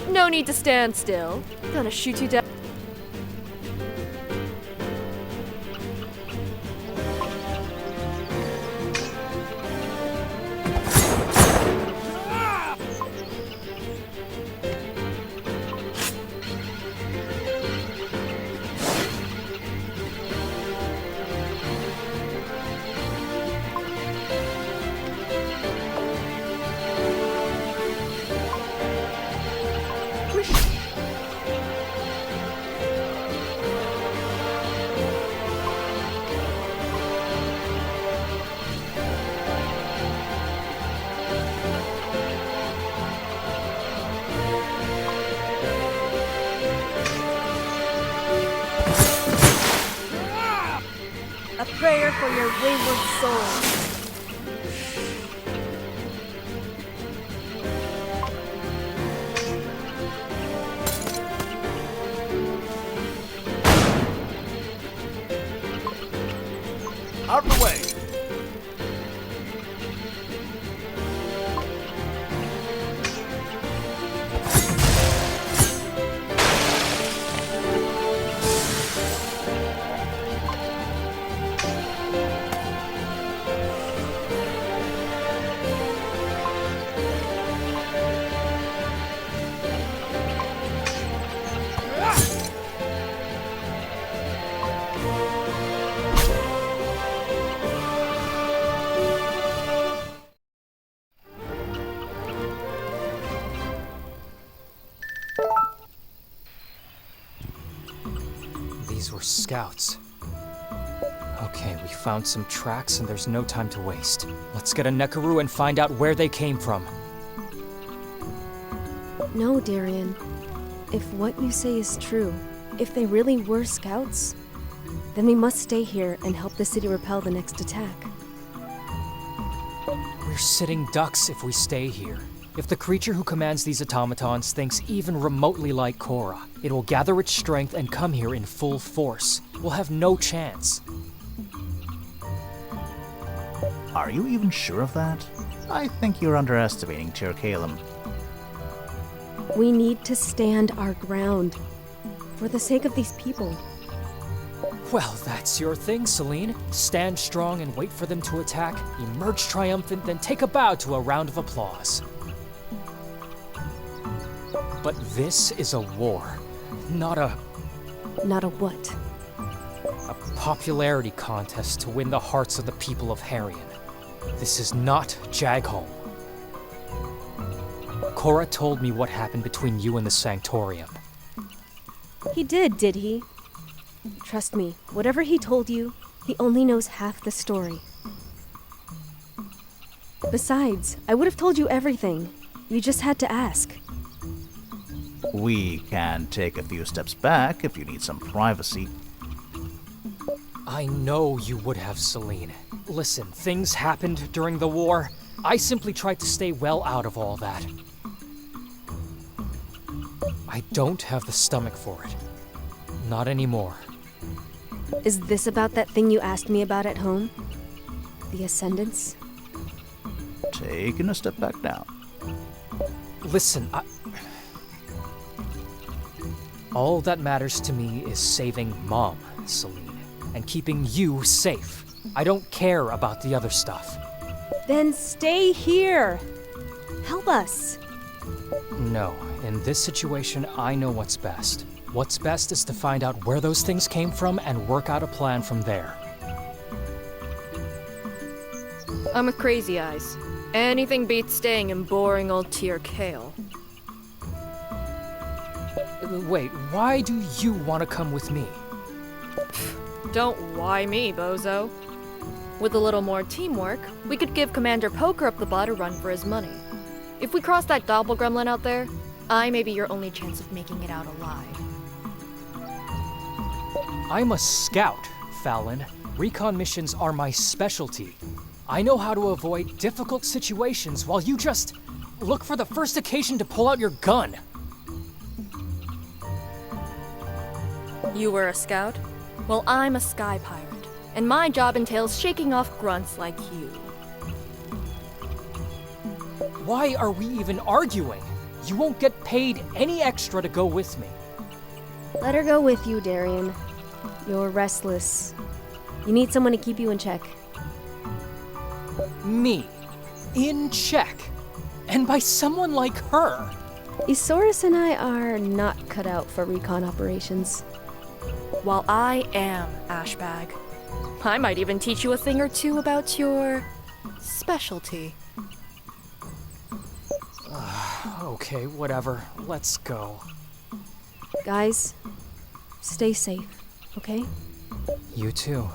No need to stand still. Gonna shoot you down. A prayer for your wayward soul. Out of the way! These were scouts. How Okay, we found some tracks and there's no time to waste. Let's get a Nekaru and find out where they came from. No, Darian. If what you say is true, if they really were scouts, then we must stay here and help the city repel the next attack. We're sitting ducks if we stay here. If the creature who commands these automatons thinks even remotely like Korra, it will gather its strength and come here in full force. We'll have no chance. Are you even sure of that? I think you're underestimating Tirkalem. We need to stand our ground. For the sake of these people. Well, that's your thing, Celine. Stand strong and wait for them to attack, emerge triumphant, then take a bow to a round of applause. But this is a war, not a what? a popularity contest to win the hearts of the people of Harrian. This is not Jagholm. Korra told me what happened between you and the Sanctorium. He did he? Trust me, whatever he told you, he only knows half the story. Besides, I would have told you everything. You just had to ask. We can take a few steps back if you need some privacy. I know you would have, Celine. Listen, things happened during the war. I simply tried to stay well out of all that. I don't have the stomach for it. Not anymore. Is this about that thing you asked me about at home? The Ascendants? Taking a step back now. Listen, all that matters to me is saving Mom, Celine, and keeping you safe. I don't care about the other stuff. Then stay here! Help us! No, in this situation, I know what's best. What's best is to find out where those things came from and work out a plan from there. I'm with Crazy Eyes. Anything beats staying in boring old Tirkale. Wait, why do you want to come with me? Don't why me, bozo. With a little more teamwork, we could give Commander Poker up the butt a run for his money. If we cross that doppelgremlin out there, I may be your only chance of making it out alive. I'm a scout, Fallon. Recon missions are my specialty. I know how to avoid difficult situations while you just look for the first occasion to pull out your gun. You were a scout? Well, I'm a sky pirate, and my job entails shaking off grunts like you. Why are we even arguing? You won't get paid any extra to go with me. Let her go with you, Darian. You're restless. You need someone to keep you in check. Me? In check? And by someone like her? Isaurus and I are not cut out for recon operations. While I am Ashbag. I might even teach you a thing or two about your specialty. Okay, whatever. Let's go. Guys, stay safe, okay? You too.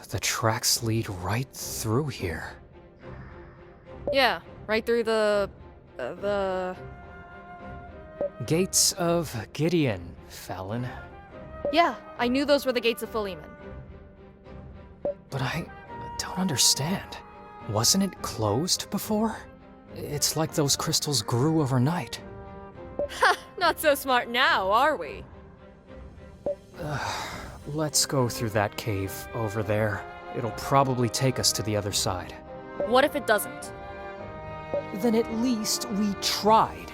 The tracks lead right through here. Yeah, right through the Gates of Gideon, Fallon. Yeah, I knew those were the gates of Philemon. But I don't understand. Wasn't it closed before? It's like those crystals grew overnight. Ha! Not so smart now, are we? Let's go through that cave over there. It'll probably take us to the other side. What if it doesn't? Then at least we tried.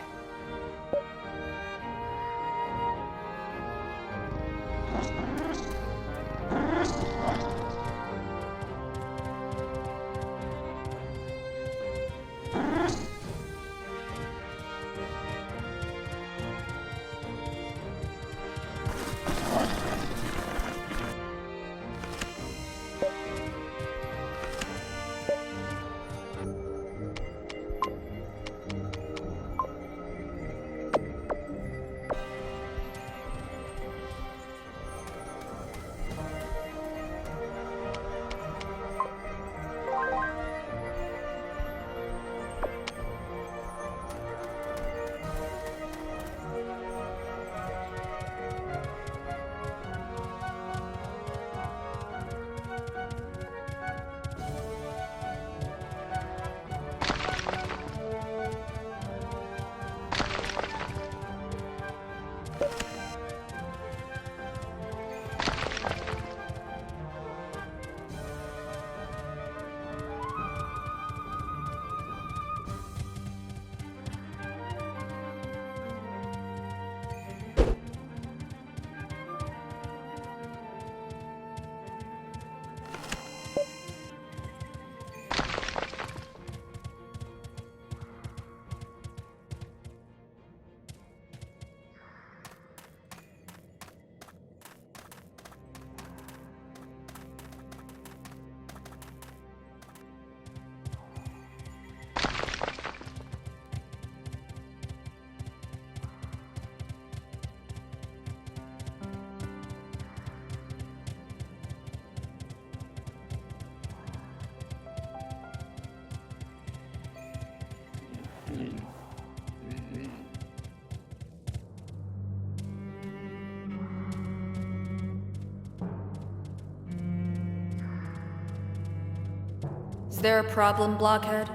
there a problem, blockhead?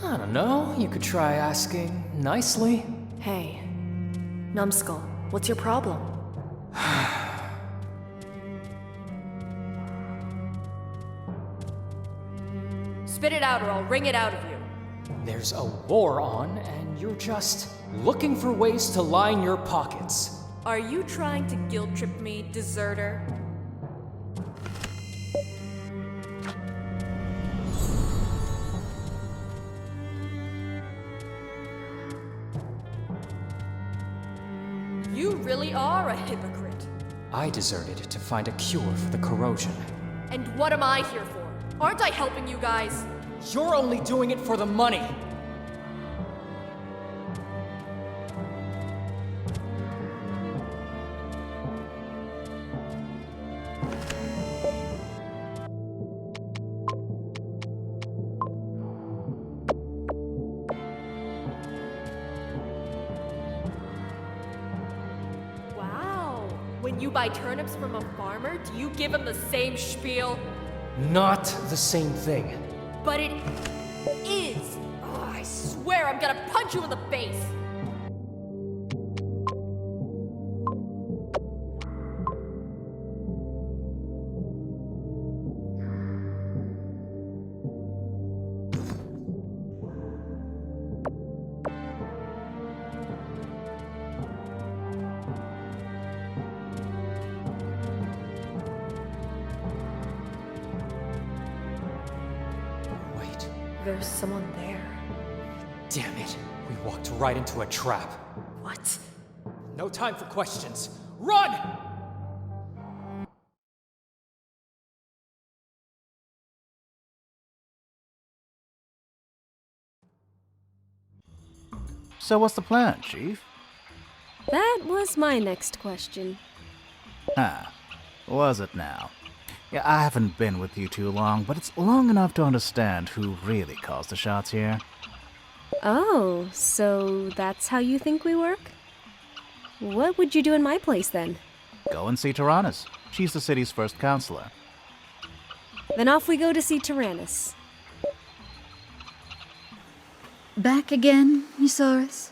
I don't know, you could try asking nicely. Hey, numbskull, what's your problem? Spit it out or I'll wring it out of you. There's a war on, and you're just looking for ways to line your pockets. Are you trying to guilt trip me, deserter? You really are a hypocrite. I deserted to find a cure for the corrosion. And what am I here for? Aren't I helping you guys? You're only doing it for the money! Wow. When you buy turnips from a farmer, do you give him the same spiel? Not the same thing. But it is! Oh, I swear I'm gonna punch you in the face! There's someone there. Damn it, we walked right into a trap. What? No time for questions. Run! So what's the plan, Chief? That was my next question. Huh. Was it now? Yeah, I haven't been with you too long, but it's long enough to understand who really calls the shots here. Oh, so that's how you think we work? What would you do in my place then? Go and see Tyrannus. She's the city's first counselor. Then off we go to see Tyrannus. Back again, Eusaurus?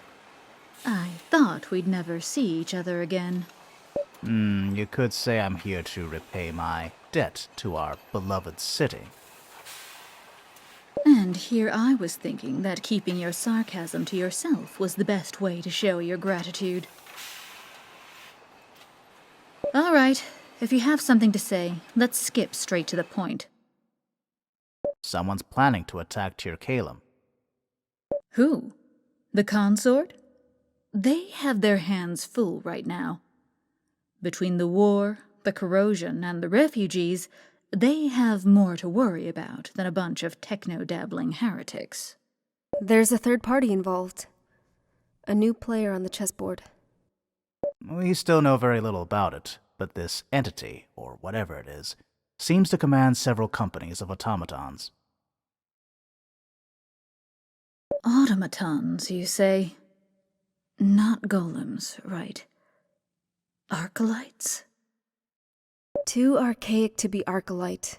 I thought we'd never see each other again. You could say I'm here to repay my debt to our beloved city. And here I was thinking that keeping your sarcasm to yourself was the best way to show your gratitude. All right, if you have something to say, let's skip straight to the point. Someone's planning to attack Tircalum. Who? The consort? They have their hands full right now. Between the war, the corrosion, and the refugees, they have more to worry about than a bunch of techno-dabbling heretics. There's a third party involved. A new player on the chessboard. We still know very little about it, but this entity, or whatever it is, seems to command several companies of automatons. Automatons, you say? Not golems, right? Archelites? Too archaic to be Archelite.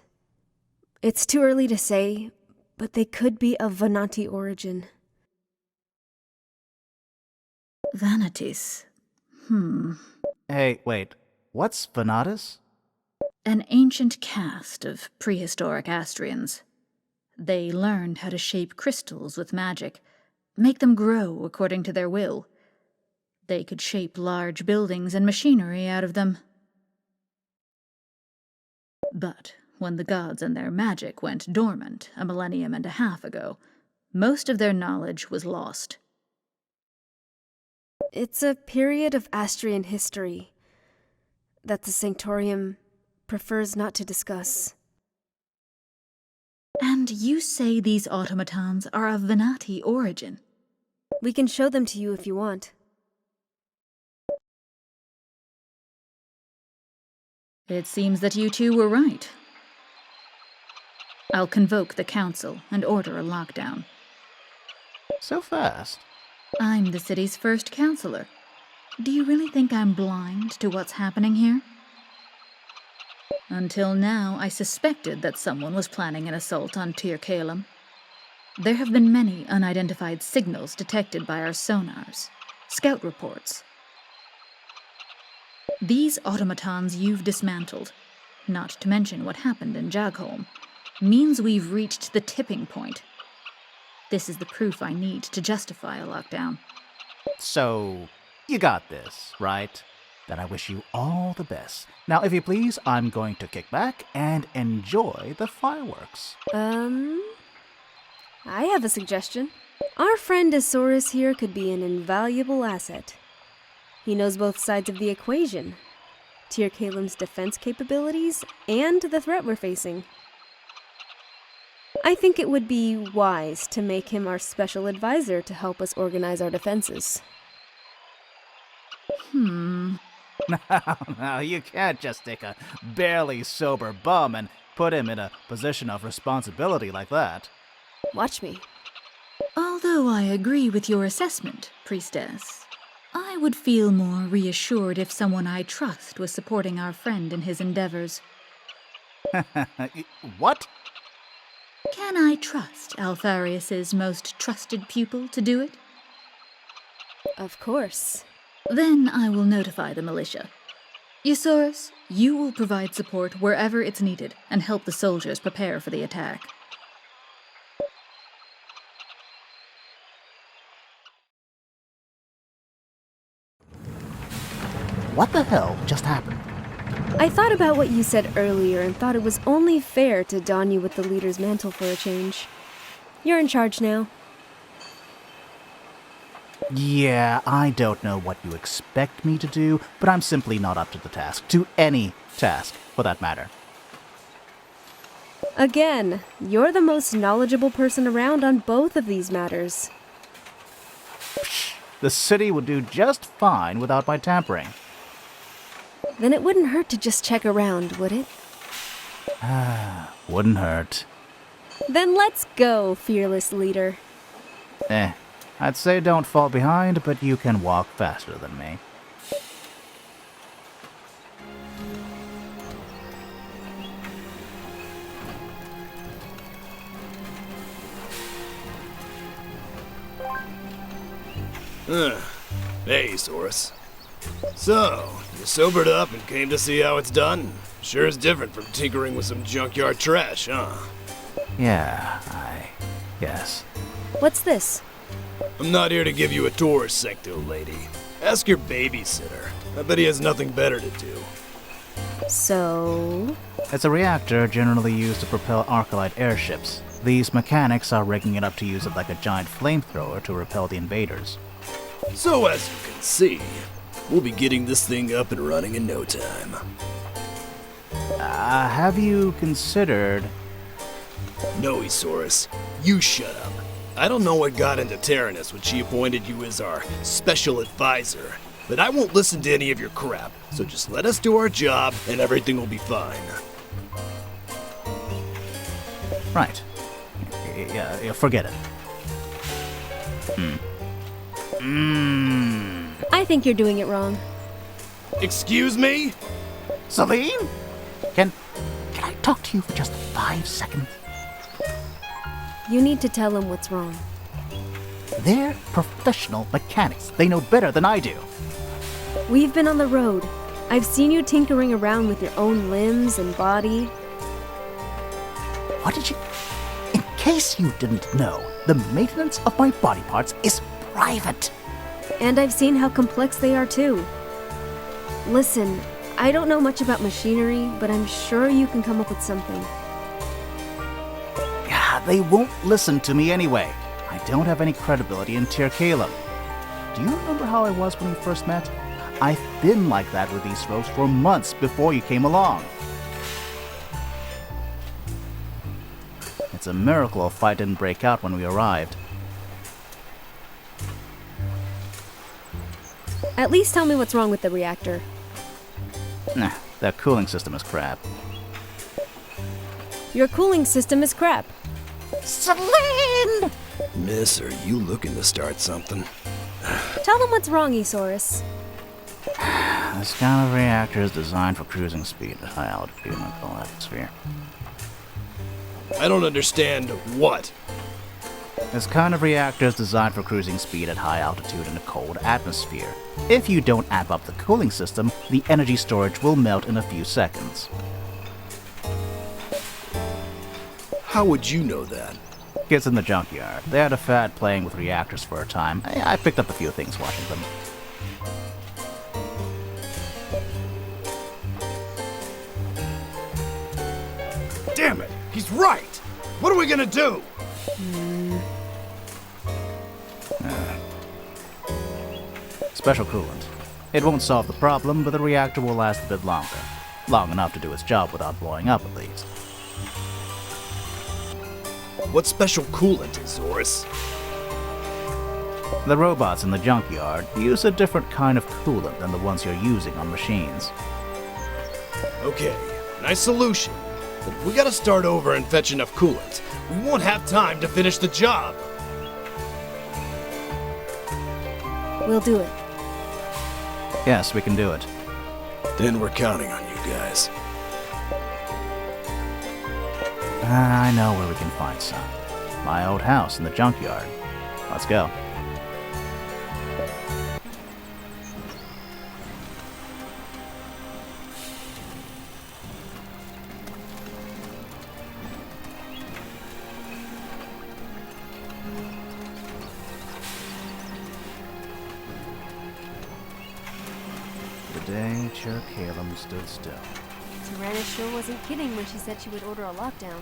It's too early to say, but they could be of Venati origin. Vanities. Hey, wait. What's Venatus? An ancient caste of prehistoric Astrians. They learned how to shape crystals with magic, make them grow according to their will. They could shape large buildings and machinery out of them. But when the gods and their magic went dormant a millennium and a half ago, most of their knowledge was lost. It's a period of Astrian history that the Sanctorium prefers not to discuss. And you say these automatons are of Venati origin? We can show them to you if you want. It seems that you two were right. I'll convoke the council and order a lockdown. So fast? I'm the city's first councillor. Do you really think I'm blind to what's happening here? Until now, I suspected that someone was planning an assault on Tircalum. There have been many unidentified signals detected by our sonars, scout reports. These automatons you've dismantled, not to mention what happened in Jagholm, means we've reached the tipping point. This is the proof I need to justify a lockdown. So, you got this, right? Then I wish you all the best. Now, if you please, I'm going to kick back and enjoy the fireworks. I have a suggestion. Our friend Isaurus here could be an invaluable asset. He knows both sides of the equation. Tyr Kalem's defense capabilities and the threat we're facing. I think it would be wise to make him our special advisor to help us organize our defenses. No, you can't just take a barely sober bum and put him in a position of responsibility like that. Watch me. Although I agree with your assessment, Priestess, I would feel more reassured if someone I trust was supporting our friend in his endeavors. What? Can I trust Alpharius's most trusted pupil to do it? Of course. Then I will notify the militia. Isaurus, you will provide support wherever it's needed and help the soldiers prepare for the attack. What the hell just happened? I thought about what you said earlier and thought it was only fair to don you with the leader's mantle for a change. You're in charge now. Yeah, I don't know what you expect me to do, but I'm simply not up to the task. To any task, for that matter. Again, you're the most knowledgeable person around on both of these matters. The city would do just fine without my tampering. Then it wouldn't hurt to just check around, would it? Wouldn't hurt. Then let's go, fearless leader. I'd say don't fall behind, but you can walk faster than me. Hey, Saurus. So, you sobered up and came to see how it's done? Sure is different from tinkering with some junkyard trash, huh? Yeah, I guess. What's this? I'm not here to give you a tour, Secto lady. Ask your babysitter. I bet he has nothing better to do. So... It's a reactor generally used to propel Arcalite airships. These mechanics are rigging it up to use it like a giant flamethrower to repel the invaders. So as you can see, we'll be getting this thing up and running in no time. Have you considered... No, Isaurus, you shut up. I don't know what got into Taranis when she appointed you as our special advisor, but I won't listen to any of your crap, so just let us do our job and everything will be fine. Right. Yeah, forget it. I think you're doing it wrong. Excuse me? Celine? Can I talk to you for just 5 seconds? You need to tell him what's wrong. They're professional mechanics. They know better than I do. We've been on the road. I've seen you tinkering around with your own limbs and body. What did you... In case you didn't know, the maintenance of my body parts is private. And I've seen how complex they are too. Listen, I don't know much about machinery, but I'm sure you can come up with something. Yeah, they won't listen to me anyway. I don't have any credibility in Tyr Kalem. Do you remember how I was when we first met? I've been like that with these folks for months before you came along. It's a miracle a fight didn't break out when we arrived. At least tell me what's wrong with the reactor. Nah, that cooling system is crap. Your cooling system is crap. Celine! Miss, are you looking to start something? Tell them what's wrong, Isaurus. This kind of reactor is designed for cruising speed at high altitude in a cold atmosphere. I don't understand what. This kind of reactor is designed for cruising speed at high altitude in a cold atmosphere. If you don't amp up the cooling system, the energy storage will melt in a few seconds. How would you know that? Kids in the junkyard. They had a fad playing with reactors for a time. I picked up a few things watching them. Damn it! He's right! What are we gonna do? Special coolant. It won't solve the problem, but the reactor will last a bit longer. Long enough to do its job without blowing up, at least. What special coolant is, Zoris? The robots in the junkyard use a different kind of coolant than the ones you're using on machines. Okay, nice solution. But if we gotta start over and fetch enough coolant, we won't have time to finish the job. We'll do it. Yes, we can do it. Then we're counting on you guys. I know where we can find some. My old house in the junkyard. Let's go. The day jrpg stood still. Tyrannus sure wasn't kidding when she said she would order a lockdown.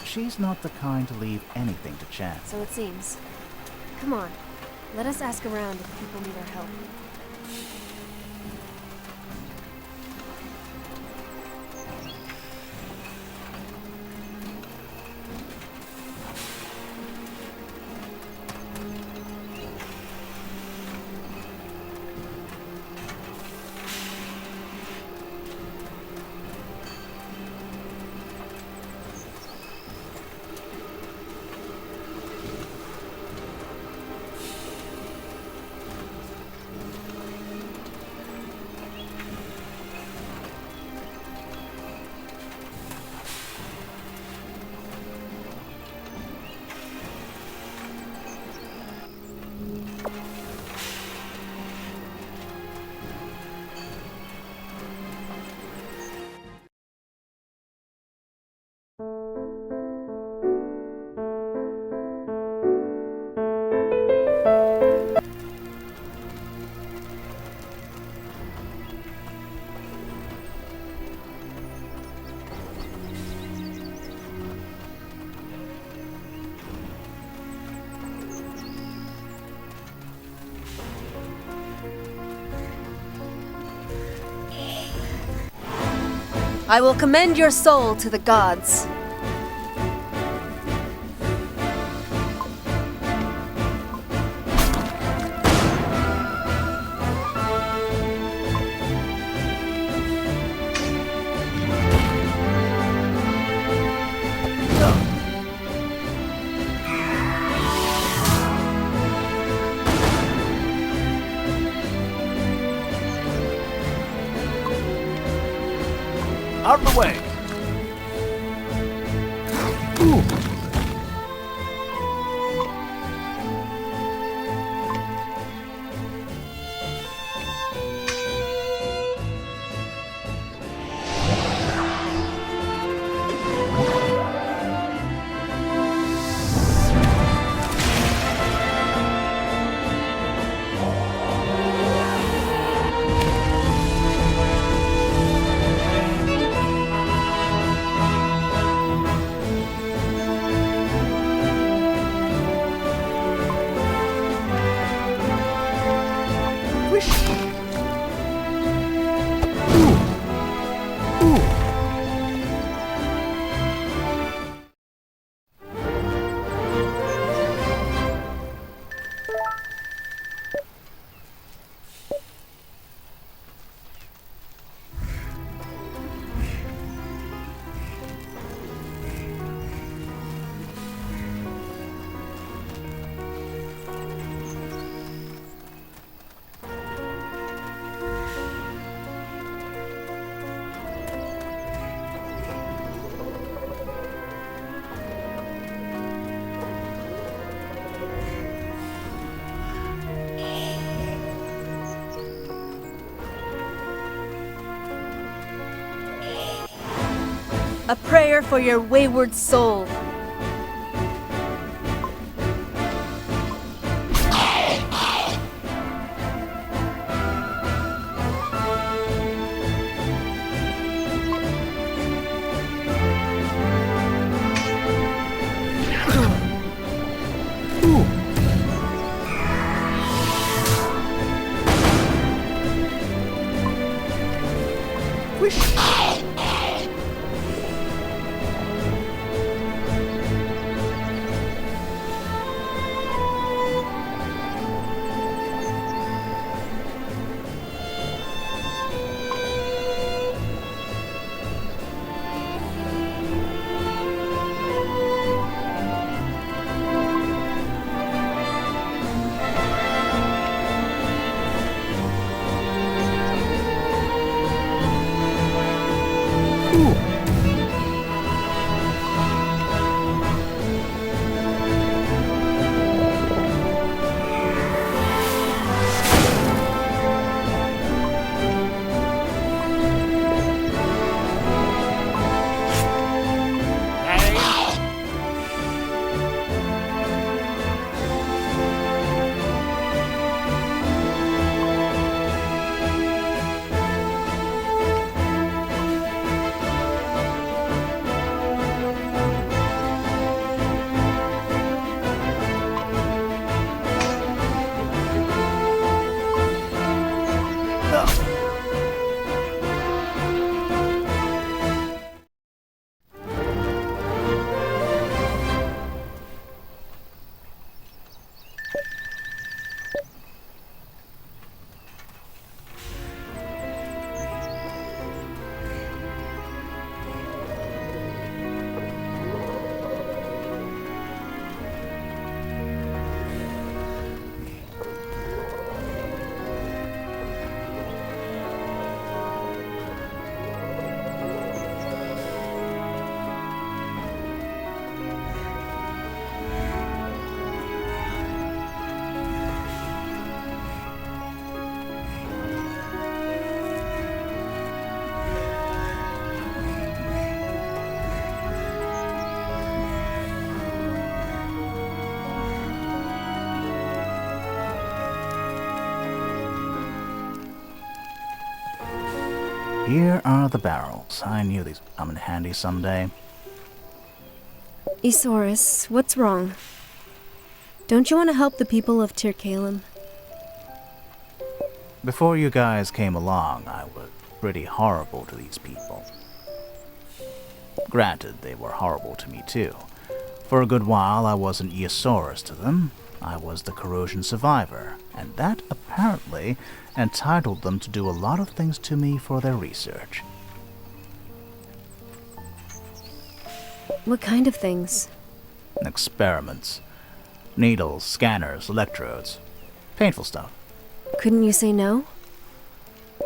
She's not the kind to leave anything to chance. So it seems. Come on, let us ask around if people need our help. I will commend your soul to the gods. Out of the way! Ooh. A prayer for your wayward soul. Here are the barrels. I knew these would come in handy someday. Isaurus, what's wrong? Don't you want to help the people of Tirkalem? Before you guys came along, I was pretty horrible to these people. Granted, they were horrible to me too. For a good while, I wasn't Isaurus to them. I was the corrosion survivor, and that apparently entitled them to do a lot of things to me for their research. What kind of things? Experiments. Needles, scanners, electrodes. Painful stuff. Couldn't you say no?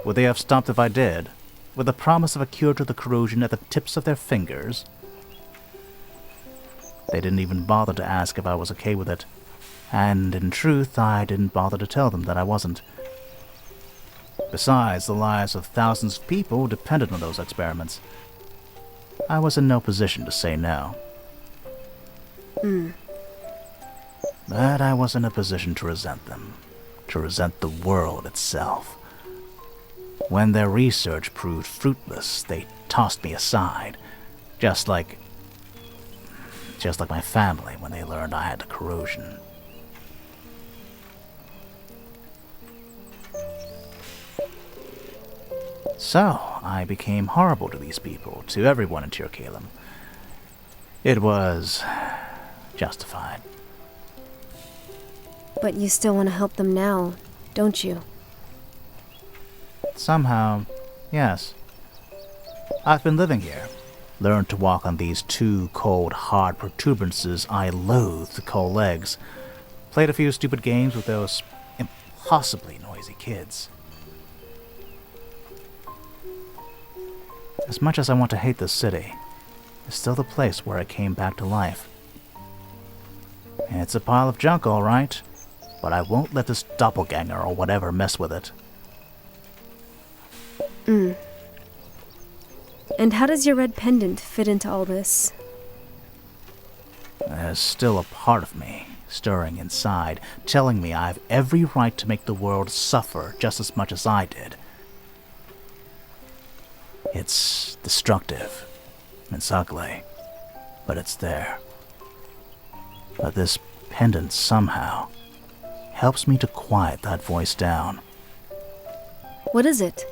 Would they have stopped if I did? With the promise of a cure to the corrosion at the tips of their fingers? They didn't even bother to ask if I was okay with it. And in truth, I didn't bother to tell them that I wasn't. Besides, the lives of thousands of people depended on those experiments. I was in no position to say no. But I was in a position to resent them. To resent the world itself. When their research proved fruitless, they tossed me aside. Just like my family when they learned I had the corrosion. So, I became horrible to these people, to everyone in Tirkalem. It was justified. But you still want to help them now, don't you? Somehow, yes. I've been living here. Learned to walk on these two cold, hard protuberances I loathe to call legs. Played a few stupid games with those impossibly noisy kids. As much as I want to hate this city, it's still the place where I came back to life. It's a pile of junk, all right, but I won't let this doppelganger or whatever mess with it. And how does your red pendant fit into all this? There's still a part of me stirring inside, telling me I have every right to make the world suffer just as much as I did. It's destructive. It's ugly. But it's there. But this pendant somehow helps me to quiet that voice down. What is it?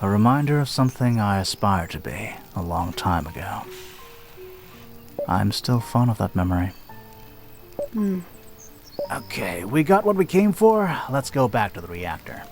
A reminder of something I aspired to be a long time ago. I'm still fond of that memory. Okay, we got what we came for. Let's go back to the reactor.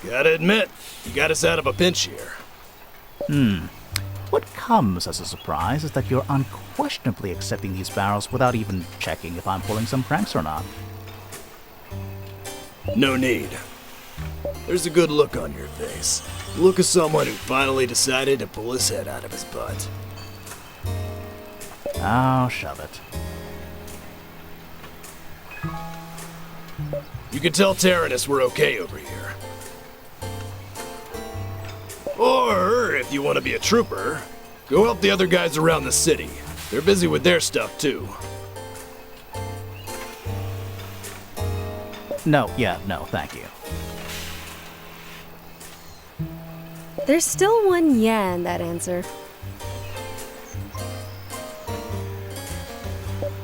Gotta admit, you got us out of a pinch here. What comes as a surprise is that you're unquestionably accepting these barrels without even checking if I'm pulling some pranks or not. No need. There's a good look on your face. The look of someone who finally decided to pull his head out of his butt. Oh, shove it. You can tell Tyrannus we're okay over here. Or, if you want to be a trooper, go help the other guys around the city. They're busy with their stuff, too. No, thank you. There's still one yeah in that answer.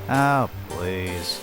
Oh, please.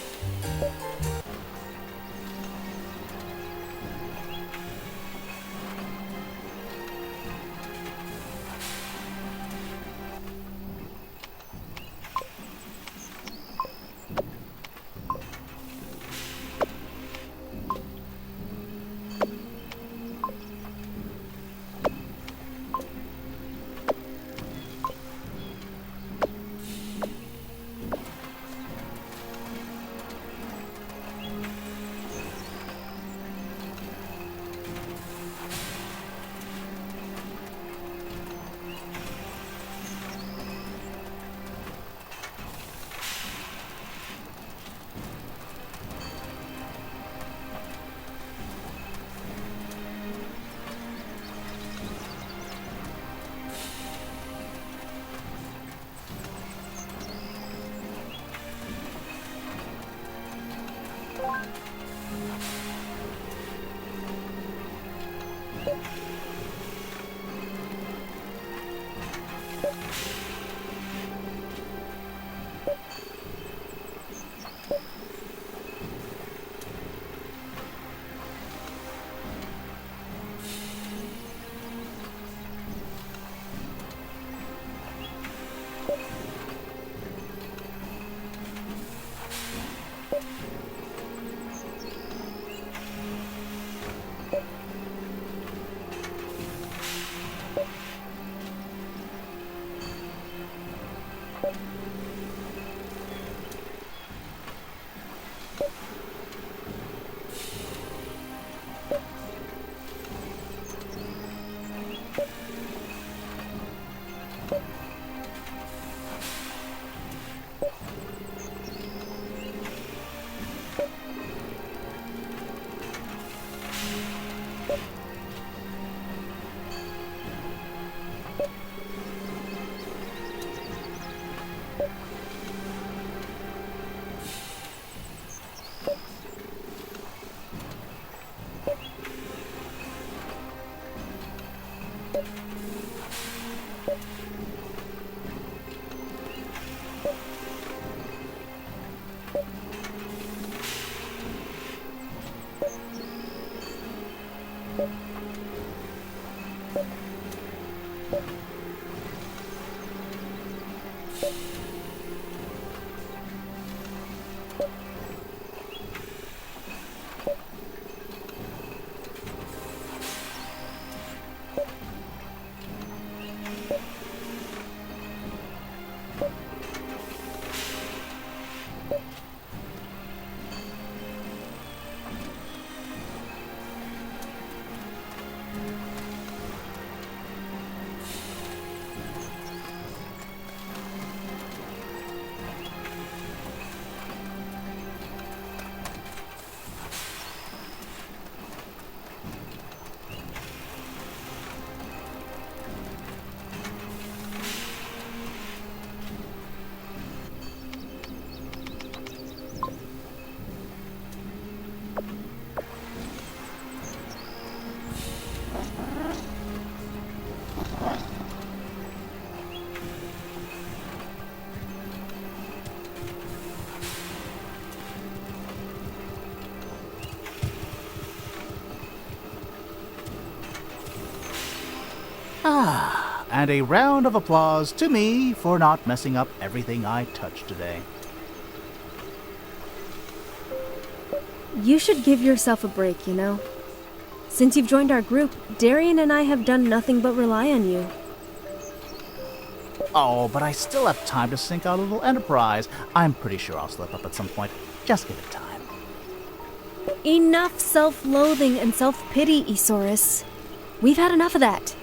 And a round of applause to me for not messing up everything I touched today. You should give yourself a break, you know? Since you've joined our group, Darian and I have done nothing but rely on you. Oh, but I still have time to sink our little enterprise. I'm pretty sure I'll slip up at some point. Just give it time. Enough self-loathing and self-pity, Isaurus. We've had enough of that.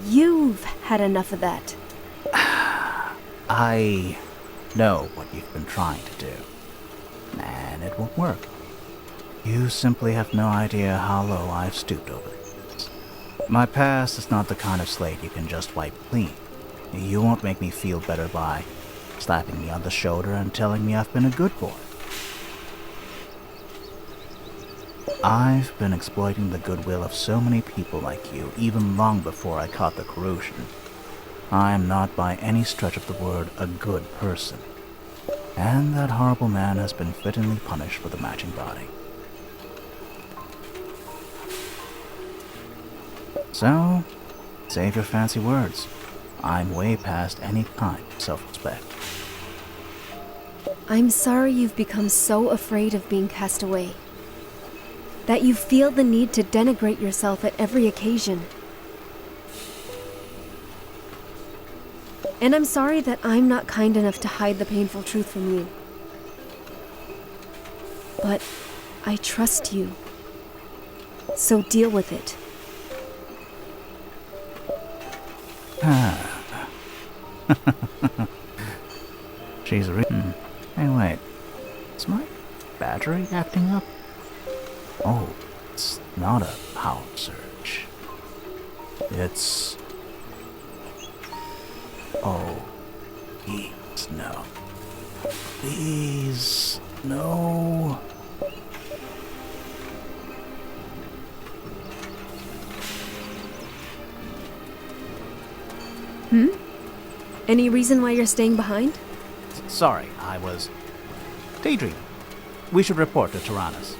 You've had enough of that. I know what you've been trying to do, and it won't work. You simply have no idea how low I've stooped over the years. My past is not the kind of slate you can just wipe clean. You won't make me feel better by slapping me on the shoulder and telling me I've been a good boy. I've been exploiting the goodwill of so many people like you, even long before I caught the corrosion. I am not by any stretch of the word a good person. And that horrible man has been fittingly punished for the matching body. So, save your fancy words. I'm way past any kind of self-respect. I'm sorry you've become so afraid of being cast away. That you feel the need to denigrate yourself at every occasion. And I'm sorry that I'm not kind enough to hide the painful truth from you. But I trust you. So deal with it. She's written. Hey, wait. Is my battery acting up? Oh, it's not a power surge. It's... Oh, please, no. Please, no. Any reason why you're staying behind? Sorry, I was daydreaming. We should report to Tyrannus.